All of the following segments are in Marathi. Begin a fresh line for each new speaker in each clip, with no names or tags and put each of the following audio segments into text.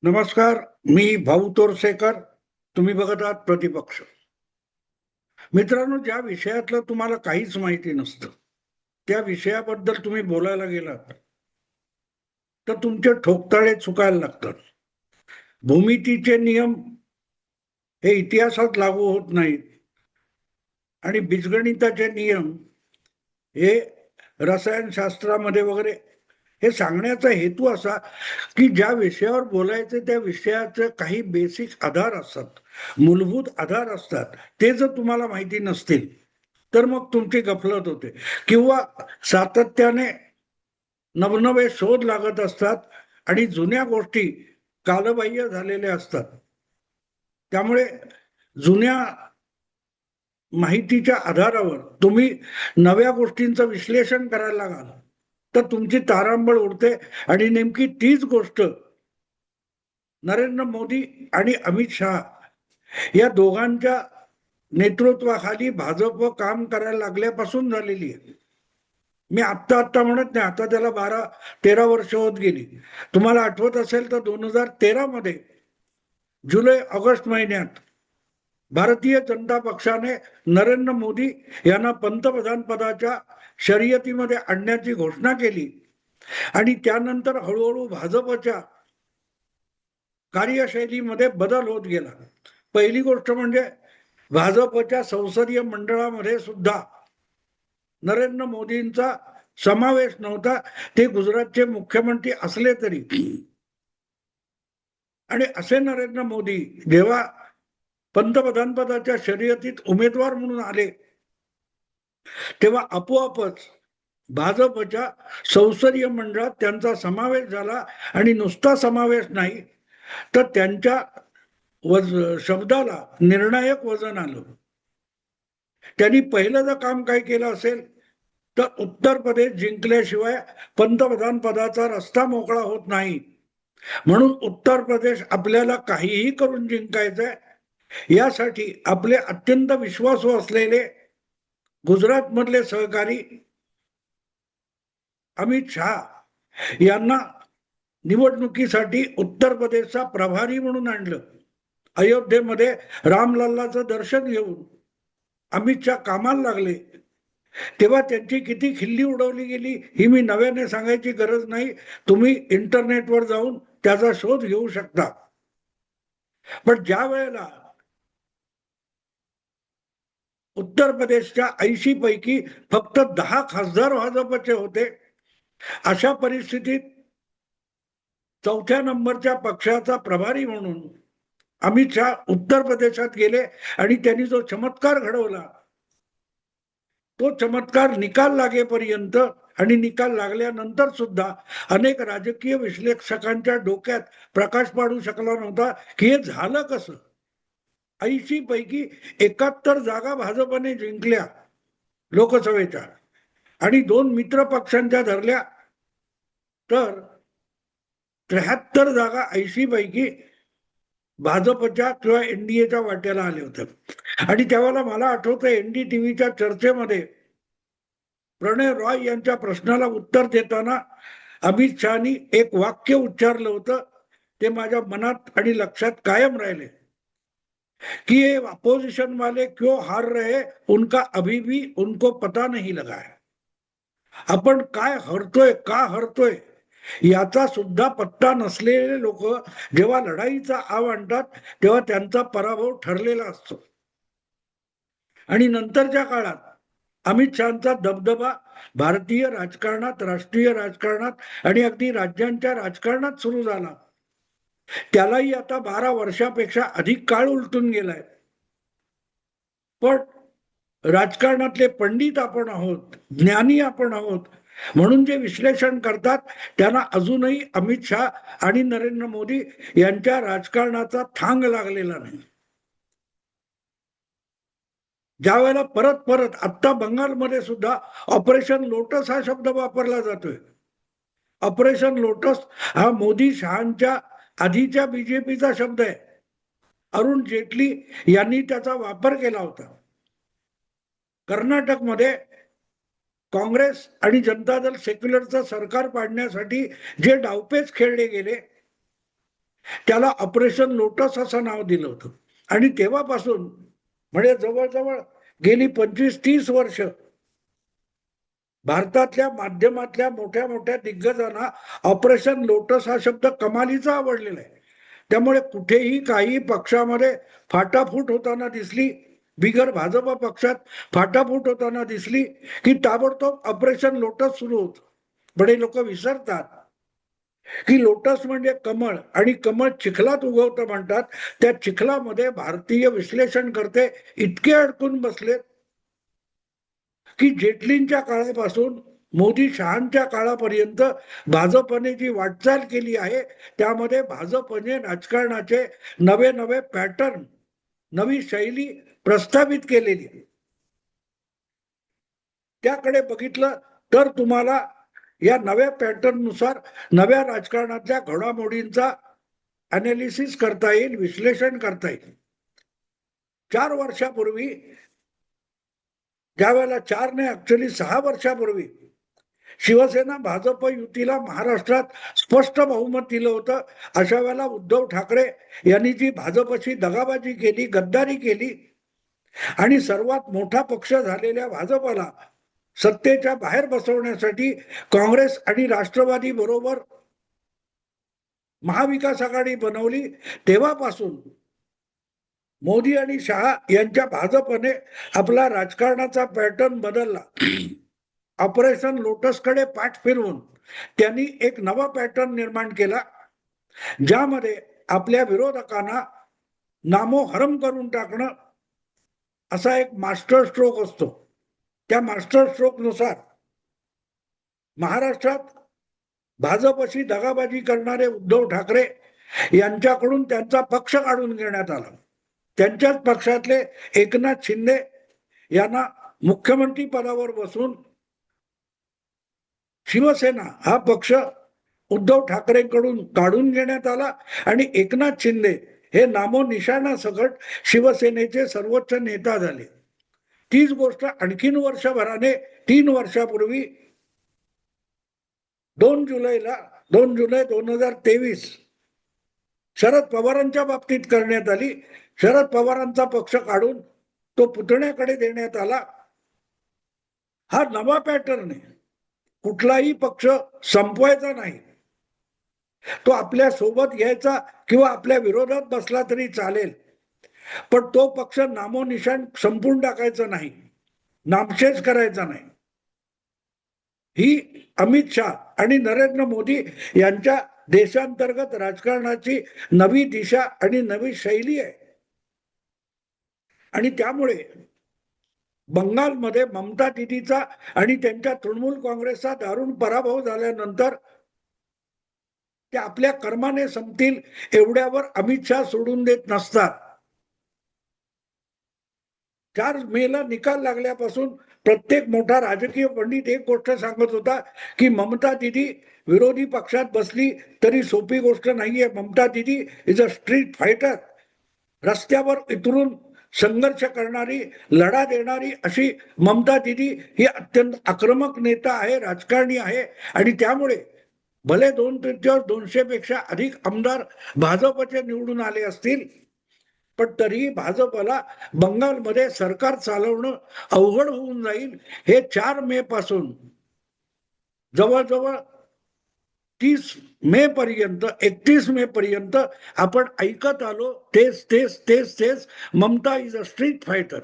नमस्कार. मी भाऊ तोरसेकर. तुम्ही बघत आहात प्रतिपक्ष. मित्रांनो, ज्या विषयातलं तुम्हाला काहीच माहिती नसतं त्या विषयाबद्दल तुम्ही बोलायला गेलात तर तुमचे ठोकताळे चुकायला लागतात. भूमितीचे नियम हे इतिहासात लागू होत नाहीत आणि बीजगणिताचे नियम हे रसायनशास्त्रामध्ये वगैरे. हे सांगण्याचा हेतू असा की ज्या विषयावर बोलायचे त्या विषयाचे काही बेसिक आधार असतात, मूलभूत आधार असतात, ते जर तुम्हाला माहिती नसतील तर मग तुमची गफलत होते किंवा सातत्याने नवनवे शोध लागत असतात आणि जुन्या गोष्टी कालबाह्य झालेल्या असतात. त्यामुळे जुन्या माहितीच्या आधारावर तुम्ही नव्या गोष्टींचं विश्लेषण करायला लागाल तर तुमची तारांबळ उडते. आणि नेमकी तीच गोष्ट नरेंद्र मोदी आणि अमित शहा या दोघांच्या नेतृत्वाखाली भाजप काम करायला लागल्यापासून झालेली आहे. मी आत्ता आत्ता म्हणत नाही, आता त्याला 12-13 वर्ष होत गेली. तुम्हाला आठवत असेल तर 2013 मध्ये जुलै ऑगस्ट महिन्यात भारतीय जनता पक्षाने नरेंद्र मोदी यांना पंतप्रधान पदाच्या शर्यतीमध्ये आणण्याची घोषणा केली आणि त्यानंतर हळूहळू भाजपच्या कार्यशैलीमध्ये बदल होत गेला. पहिली गोष्ट म्हणजे भाजपच्या संसदीय मंडळामध्ये सुद्धा नरेंद्र मोदींचा समावेश नव्हता. ते गुजरातचे मुख्यमंत्री असले तरी. आणि असे नरेंद्र मोदी जेव्हा पंतप्रधान पदाच्या शर्यतीत उमेदवार म्हणून आले तेव्हा आपोआपच भाजपच्या संसदीय मंडळात त्यांचा समावेश झाला. आणि नुसता समावेश नाही तर त्यांच्या शब्दाला निर्णायक वजन आलं. त्यांनी पहिलं जर काम काय केलं असेल तर उत्तर प्रदेश जिंकल्याशिवाय पंतप्रधान पदाचा रस्ता मोकळा होत नाही, म्हणून उत्तर प्रदेश आपल्याला काहीही करून जिंकायचंय. यासाठी आपले अत्यंत विश्वासू असलेले गुजरात मधले सहकारी अमित शहा यांना निवडणुकीसाठी उत्तर प्रदेशचा प्रभारी म्हणून आणलं. अयोध्येमध्ये रामलल्लाचं दर्शन घेऊन अमित शहा कामाला लागले. तेव्हा त्यांची किती खिल्ली उडवली गेली ही मी नव्याने सांगायची गरज नाही. तुम्ही इंटरनेटवर जाऊन त्याचा शोध घेऊ शकता. पण ज्या वेळेला उत्तर प्रदेशच्या 80 पैकी फक्त 10 खासदार भाजपचे होते, अशा परिस्थितीत चौथ्या नंबरच्या पक्षाचा प्रभारी म्हणून अमित शहा उत्तर प्रदेशात गेले आणि त्यांनी जो चमत्कार घडवला तो चमत्कार निकाल लागेपर्यंत आणि निकाल लागल्यानंतर सुद्धा अनेक राजकीय विश्लेषकांच्या डोक्यात प्रकाश पाडू शकला नव्हता की हे झालं कसं. 80 पैकी 71 जागा भाजपने जिंकल्या लोकसभेच्या आणि 2 मित्र पक्षांच्या धरल्या तर 73 जागा 80 पैकी भाजपच्या किंवा एनडीएच्या वाट्याला आले होते. आणि त्यावेळेला मला आठवतं एनडीटीव्हीच्या चर्चेमध्ये प्रणय रॉय यांच्या प्रश्नाला उत्तर देताना अमित शहानी एक वाक्य उच्चारलं होतं, ते माझ्या मनात आणि लक्षात कायम राहिले कि ये अपोजिशन वाले क्यों हार रहे उनका अभी भी उनको पता नहीं लगा है. आपण काय हरतोय, का हरतोय याचा सुद्धा पत्ता नसलेले लोक जेव्हा लढाईचा आव आणतात तेव्हा त्यांचा पराभव ठरलेला असतो. आणि नंतरच्या काळात अमित शहाचा दबदबा भारतीय राजकारणात, राष्ट्रीय राजकारणात आणि अगदी राज्यांच्या राजकारणात सुरू झाला. त्यालाही आता 12 वर्षापेक्षा अधिक काळ उलटून गेलाय. पण राजकारणातले पंडित आपण आहोत, ज्ञानी आपण आहोत, म्हणून जे विश्लेषण करतात त्यांना अजूनही अमित शहा आणि नरेंद्र मोदी यांच्या राजकारणाचा थांग लागलेला नाही. ज्या वेळेला परत परत आता बंगालमध्ये सुद्धा ऑपरेशन लोटस हा शब्द वापरला जातोय. ऑपरेशन लोटस हा मोदी शहांच्या आधीच्या बीजेपीचा शब्द आहे. अरुण जेटली यांनी त्याचा वापर केला होता. कर्नाटकमध्ये काँग्रेस आणि जनता दल सेक्युलरचं सरकार पाडण्यासाठी जे डावपेच खेळले गेले त्याला ऑपरेशन लोटस असं नाव दिलं होतं. आणि तेव्हापासून म्हणजे जवळजवळ गेली 25-30 वर्ष भारतातल्या माध्यमातल्या मोठ्या मोठ्या दिग्गजांना ऑपरेशन लोटस हा शब्द कमालीचा आवडलेला आहे. त्यामुळे कुठेही काही पक्षामध्ये फाटाफूट होताना दिसली, बिगर भाजप पक्षात फाटाफूट होताना दिसली की ताबडतोब ऑपरेशन लोटस सुरू होत. बडे लोक विसरतात की लोटस म्हणजे कमळ, आणि कमळ चिखलात उगवतं म्हणतात. त्या चिखलामध्ये भारतीय विश्लेषण करते इतके अडकून बसलेत की जेटलींच्या काळापासून मोदी शहांच्या काळापर्यंत भाजपने जी वाटचाल केली आहे त्यामध्ये भाजपने राजकारणाचे नवे नवे पॅटर्न, नवी शैली प्रस्थापित केलेली. त्याकडे बघितलं तर तुम्हाला या नव्या पॅटर्न नुसार नव्या राजकारणाच्या घडामोडींचा अनालिसिस करता येईल, विश्लेषण करता येईल. 4 वर्षापूर्वी, ज्यावेळेला 4 नाही ऍक्च्युअली 6 वर्षापूर्वी शिवसेना भाजप युतीला महाराष्ट्रात स्पष्ट बहुमत दिलं होतं. अशा वेळेला उद्धव ठाकरे यांनी जी भाजपशी दगाबाजी केली, गद्दारी केली आणि सर्वात मोठा पक्ष झालेल्या भाजपला सत्तेच्या बाहेर बसवण्यासाठी काँग्रेस आणि राष्ट्रवादी बरोबर महाविकास आघाडी बनवली, तेव्हापासून मोदी आणि शहा यांच्या भाजपने आपला राजकारणाचा पॅटर्न बदलला. ऑपरेशन लोटसकडे पाठ फिरवून त्यांनी एक नवा पॅटर्न निर्माण केला, ज्यामध्ये आपल्या विरोधकांना नामोहरम करून टाकणं असा एक मास्टर स्ट्रोक असतो. त्या मास्टर स्ट्रोक नुसार महाराष्ट्रात भाजपशी दगाबाजी करणारे उद्धव ठाकरे यांच्याकडून त्यांचा पक्ष काढून घेण्यात आला. त्यांच्याच पक्षातले एकनाथ शिंदे यांना मुख्यमंत्री पदावर बसून शिवसेना हा पक्ष उद्धव ठाकरेंकडून काढून घेण्यात आला आणि एकनाथ शिंदे हे नामोनिशाणा सकट शिवसेनेचे सर्वोच्च नेता झाले. तीच गोष्ट आणखीन वर्षभराने 3 वर्षापूर्वी 2 जुलै 2023 शरद पवारांच्या बाबतीत करण्यात आली. शरद पवारांचा पक्ष काढून तो पुतण्याकडे देण्यात आला. हा नवा पॅटर्न आहे. कुठलाही पक्ष संपवायचा नाही, तो आपल्या सोबत घ्यायचा किंवा आपल्या विरोधात बसला तरी चालेल, पण तो पक्ष नामोनिशाण संपून टाकायचा नाही, नामशेष करायचा नाही. ही अमित शाह आणि नरेंद्र मोदी यांच्या देशांतर्गत राजकारणाची नवी दिशा आणि नवी शैली आहे. आणि त्यामुळे बंगालमध्ये ममता दीदीचा आणि त्यांच्या तृणमूल काँग्रेसचा दारुण पराभव झाल्यानंतर ते आपल्या कर्माने संपतील एवढ्यावर अमित शाह सोडून देत नसतात. 4 मेला निकाल लागल्यापासून प्रत्येक मोठा राजकीय पंडित एक गोष्ट सांगत होता की ममता दीदी विरोधी पक्षात बसली तरी सोपी गोष्ट नाहीये. ममता दीदी इज अ स्ट्रीट फायटर. रस्त्यावर उतरून संघर्ष करणारी, लढा देणारी अशी ममता दीदी ही अत्यंत आक्रमक नेता आहे, राजकारणी आहे. आणि त्यामुळे भले 2/3 200 पेक्षा अधिक आमदार भाजपचे निवडून आले असतील, पण तरीही भाजपला बंगालमध्ये सरकार चालवणं अवघड होऊन जाईल. हे 4 मे पासून जवळजवळ 30 मे पर्यंत, 31 मे पर्यंत आपण ऐकत आलो. तेच तेच तेच तेच Mamata is a street fighter.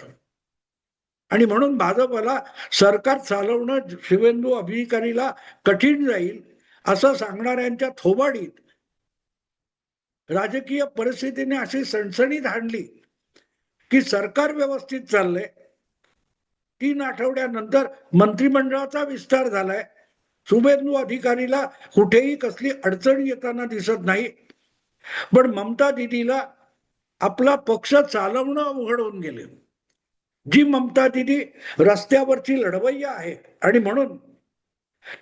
आणि म्हणून भाजपला सरकार चालवणं शिवेंदू अधिकारीला कठीण जाईल असं सांगणाऱ्यांच्या थोबाडीत राजकीय परिस्थितीने अशी सणसणीत हाणली की सरकार व्यवस्थित चाललंय. 3 आठवड्यानंतर मंत्रिमंडळाचा विस्तार झालाय. शुभेंदू अधिकारीला कुठेही कसली अडचण येताना दिसत नाही. पण ममता दीदीला आपला पक्ष चालवणं अवघड होऊन गेले. जी ममता दीदी रस्त्यावरची लढवय्या आहे आणि म्हणून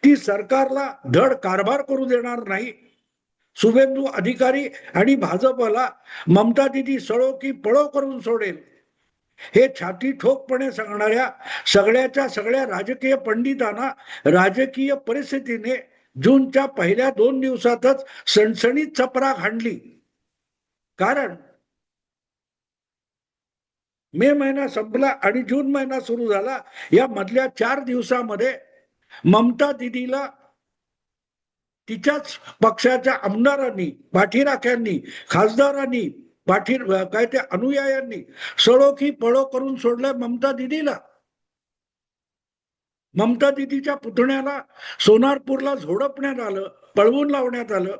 ती सरकारला धड कारभार करू देणार नाही. शुभेंदू अधिकारी आणि भाजपला ममता दीदी सळो की पळो करून सोडेल हे छाती ठोकपणे सांगणाऱ्या सगळ्याच्या सगळ्या राजकीय पंडितांना राजकीय परिस्थितीने जूनच्या पहिल्या 2 दिवसातच सणसणीत चपराक हाणली. कारण मे महिना संपला आणि जून महिना सुरू झाला. या मधल्या 4 दिवसामध्ये ममता दिदीला तिच्याच पक्षाच्या आमदारांनी, पाठीराख्यांनी, खासदारांनी, काय ते अनुयायांनी सळो की पळो करून सोडलं ममता दिदीला. ममता दिदीच्या पुतण्याला सोनारपूरला झोडपण्यात आलं, पळवून लावण्यात आलं.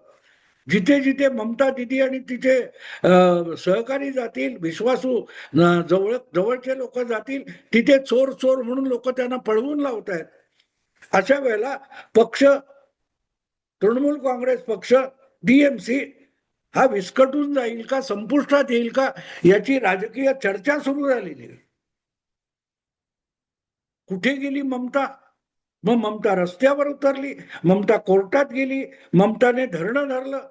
जिथे जिथे ममता दिदी आणि तिचे सहकारी जातील, विश्वासू जवळचे लोक जातील, तिथे चोर चोर म्हणून लोक त्यांना पळवून लावत आहेत. अशा वेळेला पक्ष, तृणमूल काँग्रेस पक्ष, डीएमसी हा विस्कटून जाईल का, संपुष्टात येईल का, याची राजकीय चर्चा सुरू झालेली. कुठे गेली ममता? मग ममता रस्त्यावर उतरली, ममता कोर्टात गेली, ममताने धरणं धरलं.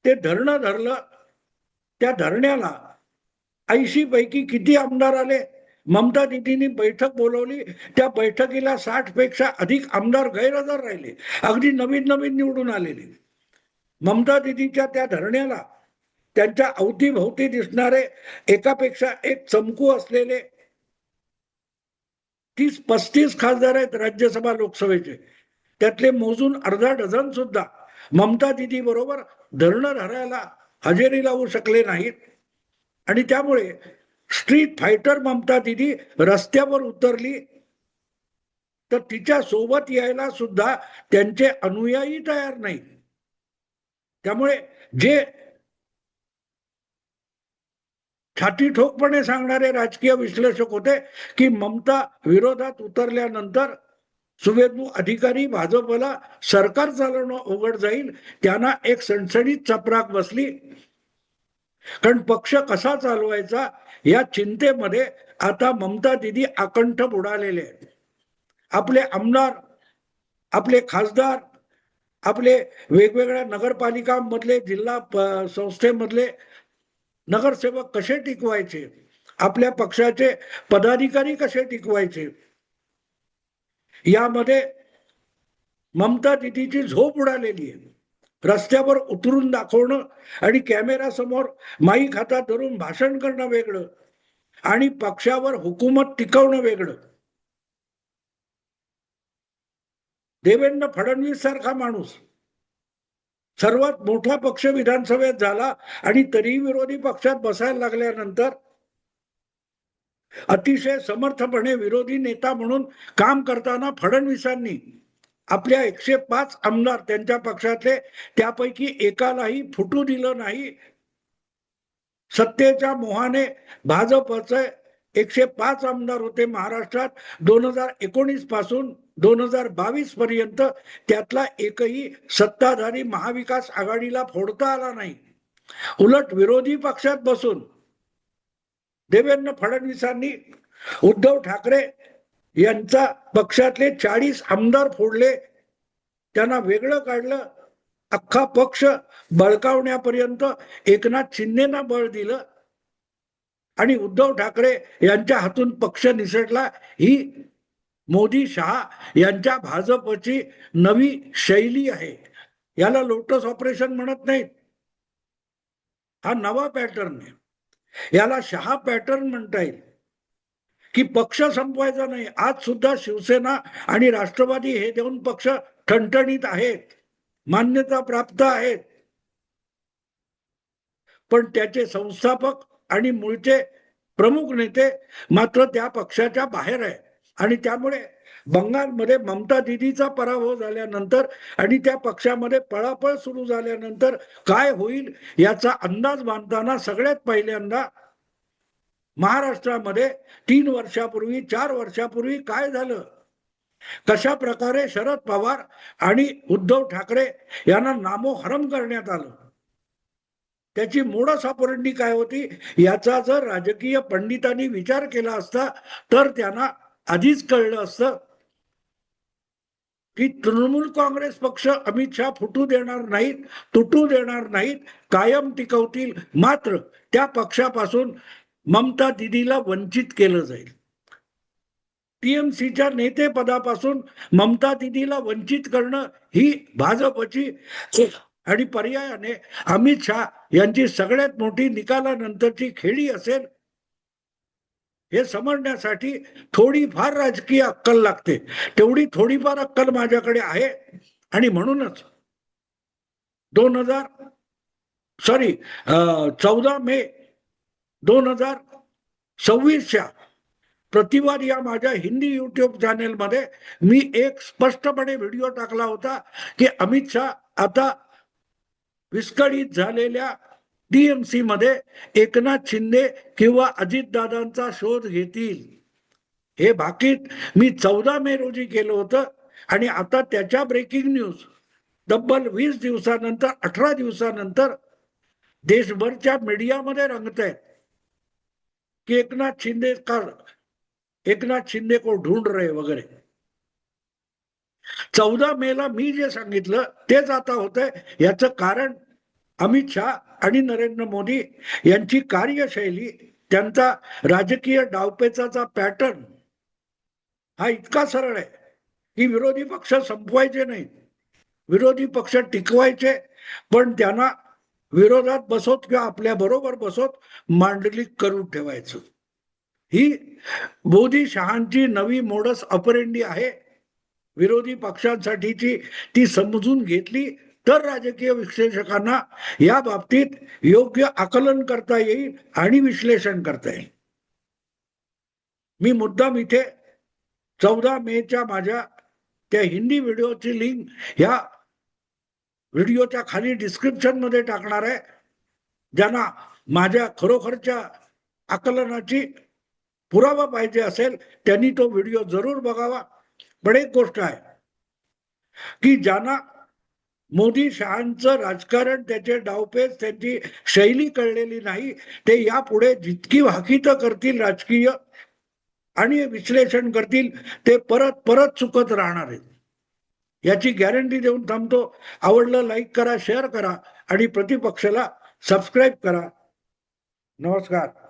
ते धरणं धरलं, त्या धरण्याला 80 पैकी किती आमदार आले? ममता दिदींनी बैठक बोलवली, त्या बैठकीला 60 पेक्षा अधिक आमदार गैरहजर राहिले, अगदी नवीन नवीन निवडून आलेले. ममता दिदीच्या त्या धरण्याला त्यांच्या अवतीभोवती दिसणारे एकापेक्षा एक चमकू असलेले 30-35 खासदार आहेत राज्यसभा लोकसभेचे, त्यातले मोजून अर्धा डझन सुद्धा ममता दिदी बरोबर धरणं धरायला हजेरी लावू शकले नाहीत. आणि त्यामुळे स्ट्रीट फायटर ममता दिदी रस्त्यावर उतरली, तर तिच्या सोबत यायला सुद्धा त्यांचे अनुयायी तयार नाहीत. त्यामुळे जे छाती ठोकपणे सांगणारे राजकीय विश्लेषक होते की ममता विरोधात उतरल्यानंतर सुवेंदू अधिकारी भाजपला सरकार चालवणं अवघड जाईल, त्यांना एक सणसणीत चपराक बसली. कारण पक्ष कसा चालवायचा या चिंतेमध्ये आता ममता दिदी आकंठ बुडालेले आहेत. आपले आमदार, आपले खासदार, आपले वेगवेगळ्या नगरपालिकांमधले, जिल्हा संस्थेमधले नगरसेवक कसे टिकवायचे, आपल्या पक्षाचे पदाधिकारी कसे टिकवायचे, यामध्ये ममता दिदीची झोप उडालेली आहे. रस्त्यावर उतरून दाखवणं आणि कॅमेरा समोर माईक हातात धरून भाषण करणं वेगळं आणि पक्षावर हुकूमत टिकवणं वेगळं. देवेंद्र फडणवीस सारखा माणूस सर्वात मोठा पक्ष विधानसभेत झाला आणि तरी विरोधी पक्षात बसायला लागल्यानंतर अतिशय समर्थपणे विरोधी नेता म्हणून काम करताना फडणवीसांनी आपल्या 105 आमदार त्यांच्या पक्षातले त्यापैकी एकालाही फुटू दिलं नाही. सत्तेच्या मोहाने भाजपचे 105 आमदार होते महाराष्ट्रात 2019 पासून 2022 पर्यंत, त्यातला एकही सत्ताधारी महाविकास आघाडीला फोडता आला नाही. उलट विरोधी पक्षात बसून देवेंद्र फडणवीसांनी उद्धव ठाकरे यांचा पक्षातले 40 आमदार फोडले, त्यांना वेगळं काढलं, अख्खा पक्ष बळकावण्यापर्यंत एकनाथ शिंदेना बळ दिलं आणि उद्धव ठाकरे यांच्या हातून पक्ष निसटला. ही मोदी शहा यांच्या भाजपची नवी शैली आहे. याला लोटस ऑपरेशन म्हणत नाहीत, हा नवा पॅटर्न आहे. याला शहा पॅटर्न म्हणता येईल की पक्ष संपवायचा नाही. आज सुद्धा शिवसेना आणि राष्ट्रवादी हे दोन पक्ष ठणठणीत आहेत, मान्यता प्राप्त आहेत, पण त्याचे संस्थापक आणि मूळचे प्रमुख नेते मात्र त्या पक्षाच्या बाहेर आहे. आणि त्यामुळे बंगालमध्ये ममता दिदीचा पराभव झाल्यानंतर आणि त्या पक्षामध्ये पळापळ सुरू झाल्यानंतर काय होईल याचा अंदाज बांधताना सगळ्यात पहिल्यांदा महाराष्ट्रामध्ये 3 वर्षापूर्वी 4 वर्षापूर्वी काय झालं, कशा प्रकारे शरद पवार आणि उद्धव ठाकरे यांना नामोहरम करण्यात आलं, त्याची मोडस ऑपरेंडी काय होती याचा जर राजकीय पंडितांनी विचार केला असता तर त्यांना आधीच कळलं असतं की तृणमूल काँग्रेस पक्ष अमित शहा फुटू देणार नाहीत, तुटू देणार नाहीत, कायम टिकवतील. मात्र त्या पक्षापासून ममता दिदीला वंचित केलं जाईल. टीएमसीच्या नेतेपदापासून ममता दिदीला वंचित करणं ही भाजपची आणि पर्यायाने अमित शहा यांची सगळ्यात मोठी निकालानंतरची खेळी असेल हे समजण्यासाठी थोडीफार राजकीय अक्कल लागते. तेवढी थोडीफार अक्कल माझ्याकडे आहे आणि म्हणूनच 14 मे 2026च्या प्रतिवाद या माझ्या हिंदी युट्यूब चॅनेलमध्ये मी एक स्पष्टपणे व्हिडिओ टाकला होता की अमित शहा आता विस्कळीत झालेल्या टीएमसी मध्ये एकनाथ शिंदे किंवा अजितदादांचा शोध घेतील. हे भाकीत मी 14 मे रोजी केलं होतं आणि आता त्याच्या ब्रेकिंग न्यूज तब्बल 20 दिवसानंतर 18 दिवसानंतर देशभरच्या मीडियामध्ये रंगत आहेत की एकनाथ शिंदे को ढूंढ रहे वगैरे. 14 मेला मी जे सांगितलं तेच आता होतंय. याचं कारण अमित शहा आणि नरेंद्र मोदी यांची कार्यशैली, त्यांचा राजकीय डावपेचाचा पॅटर्न हा इतका सरळ आहे की विरोधी पक्ष संपवायचे नाही, विरोधी पक्ष टिकवायचे, पण त्यांना विरोधात बसवत किंवा आपल्या बरोबर बसवत मांडलिक करून ठेवायचं. ही मोदी शहांची नवी मोडस ऑपरेंडी आहे. विरोधी पक्षांसाठीची ती समजून घेतली तर राजकीय विश्लेषकांना या बाबतीत योग्य आकलन करता येईल आणि विश्लेषण करता येईल. मी मुद्दाम इथे 14 मेच्या माझ्या त्या हिंदी व्हिडिओची लिंक ह्या व्हिडिओच्या खाली डिस्क्रिप्शन मध्ये टाकणार आहे. ज्यांना माझ्या खरोखरच्या आकलनाची पुरावा पाहिजे असेल त्यांनी तो व्हिडिओ जरूर बघावा. पण एक गोष्ट आहे की ज्यांना मोदी शहांचं राजकारण, त्याचे डावपेच, त्यांची शैली कळलेली नाही, ते यापुढे जितकी भाकीतं करतील राजकीय आणि विश्लेषण करतील ते परत परत चुकत राहणार आहेत. याची गॅरंटी देऊन थांबतो. आवडलं लाईक करा, शेअर करा आणि प्रतिपक्षाला सबस्क्राईब करा. नमस्कार.